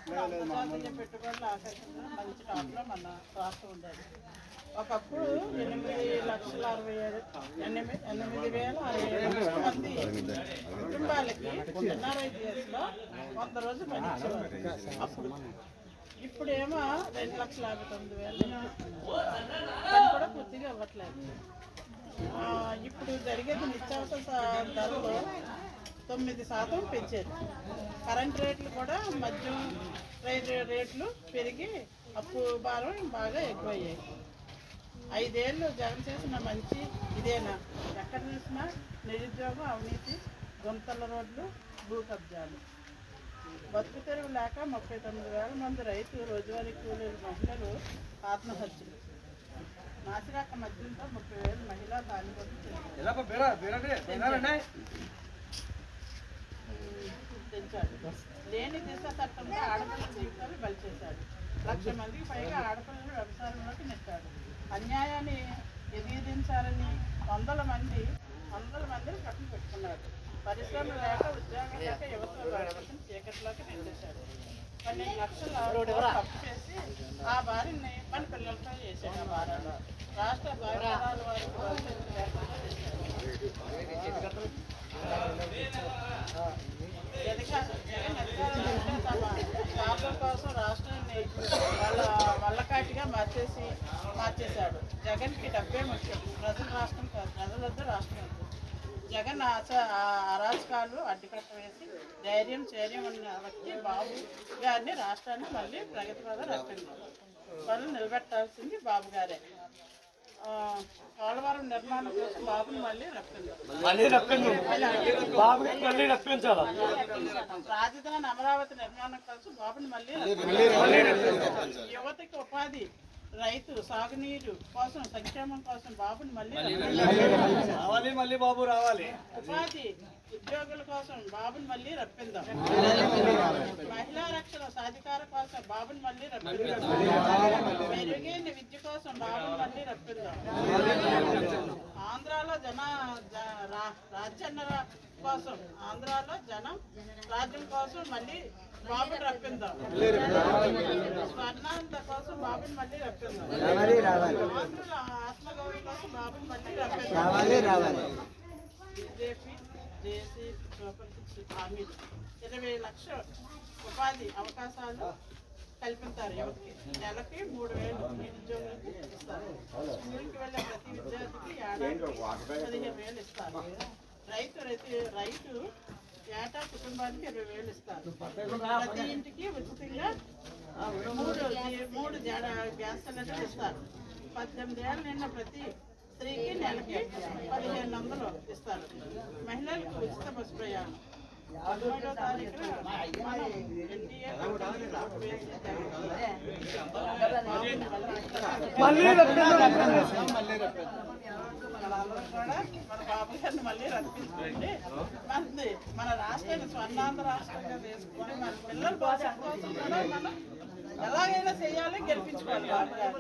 అంతర్జాతీయ పెట్టుబడులు ఆకర్షణ మంచి టాప్లో మన రాష్ట్రం ఉండేది. ఒకప్పుడు 8,67,8,067 మంది కుటుంబాలకి ఎన్ఆర్ఐజిఎస్లో 100 రోజులు పనిచేవారు అప్పుడు. ఇప్పుడేమో 2,59,000 పని కూడా పూర్తిగా ఇవ్వట్లేదు. ఇప్పుడు జరిగేది నిత్యావసర ధరలు 9% పెంచారు. కరెంట్ రేట్లు కూడా మద్యం రేట్లు పెరిగి అప్పు భారం బాగా ఎక్కువయ్యాయి. 5 ఏళ్ళు జగన్ చేసిన మంచి ఇదేనా? ఎక్కడ చూసినా నిరుద్యోగం, అవినీతి, గుంతల రోడ్లు, భూ కబ్జాలు. బతుకు తెరువు లేక 39,000 మంది రైతు, రోజువారీ కూలీలు, మహిళలు ఆత్మహత్యలు. నాసిరక మద్యంతో 30,000 మహిళా తాలిబోతులు పెంచాడు. లేని దిశ చట్టంలో ఆడపిల్లల జీవితాలు బలి చేశాడు. 1,00,000 మందికి పైగా ఆడపిల్లలు వ్యవసాయంలోకి నెట్టాడు. అన్యాయాన్ని ఎదిరించాలని వందల మందిని కట్టలు పెట్టుకున్నాడు. పరిశ్రమలు లేక, ఉద్యోగం లేక యువత చీకట్లోకి నెట్టేశాడు. 12 లక్షల తప్పు చేసి ఆ భార్యని మన పిల్లలతో చేశాడు. ఆ భార్యలో రాష్ట్ర భావితరాల వారికి భవిష్యత్తు లేకుండా చేశాడు. తమ లాభం కోసం రాష్ట్రాన్ని వల్లకాటిగా మార్చేశాడు. జగన్కి డబ్బే ముఖ్యం, ప్రజల రాష్ట్రం కాదు, ప్రజలొద్దు రాష్ట్రం వద్దు. జగన్ అరాచకాలు అడ్డుకట్ట వేసి ధైర్యం చర్యం ఉన్న వ్యక్తి బాబు గారిని రాష్ట్రాన్ని మళ్ళీ ప్రగతి పద రప్పింది. వాళ్ళు నిలబెట్టాల్సింది బాబు గారే. పోలవరం నిర్మాణం కోసం బాబుని మళ్ళీ రాజధాని అమరావతి నిర్మాణం కోసం బాబుని మళ్ళీ యువతకి ఉపాధి, రైతు సాగునీరు కోసం, సంక్షేమం కోసం బాబుని మళ్ళీ ఉపాధి, ఉద్యోగుల కోసం బాబుని మళ్ళీ రప్పిందాం. మహిళా రక్షణ సాధికార కోసం బాబుని మళ్ళీ రప్పిందాం. మెరుగైన విద్య కోసం బాబుని మళ్ళీ రప్పిందాం. ఆంధ్రాలో రాజ్యాన్న కోసం, ఆంధ్రాలో జనం రాజ్యం కోసం మళ్ళీ బాబుని రప్పిందాం. స్వర్ణాంత కోసం బాబుని మళ్ళీ రప్పిందాం. ఆంధ్రుల ఆత్మగౌరవం కోసం బాబుని మళ్ళీ రప్పిందాం. బీజేపీ జేసీ సూపర్ 6 హామీలు 20 లక్షల ఉపాధి అవకాశాలు కల్పిస్తారు. యువతకి నెలకి 3,000 నిరుద్యోగులకు ఇస్తారు. స్కూల్కి వెళ్ళే ప్రతి విద్యార్థికి ఏడాది 15,000 ఇస్తారు. రైతు ఏటా కుటుంబానికి 20,000 ఇస్తారు. ప్రతి ఇంటికి ఉచితంగా 3 గ్యాస్ సిలిండర్లు ఇస్తారు. 18 ఏళ్ళు నిన్న ప్రతి స్త్రీకి నెలకి 1,500 ఇస్తారు. మహిళలకు ఉచిత బస్సు ప్రయాణం. 17వ తారీఖున మనం ఎన్డీఏ మన బాబు గారిని మళ్ళీ రప్పించుకోండి. మన రాష్ట్రాన్ని స్వర్ణాంధ్ర రాష్ట్రంగా తీసుకొని మన పిల్లల భవిష్యత్తు కోసం కూడా మనం ఎలాగైనా చేయాలి, గెలిపించుకోవాలి బాబు గారు.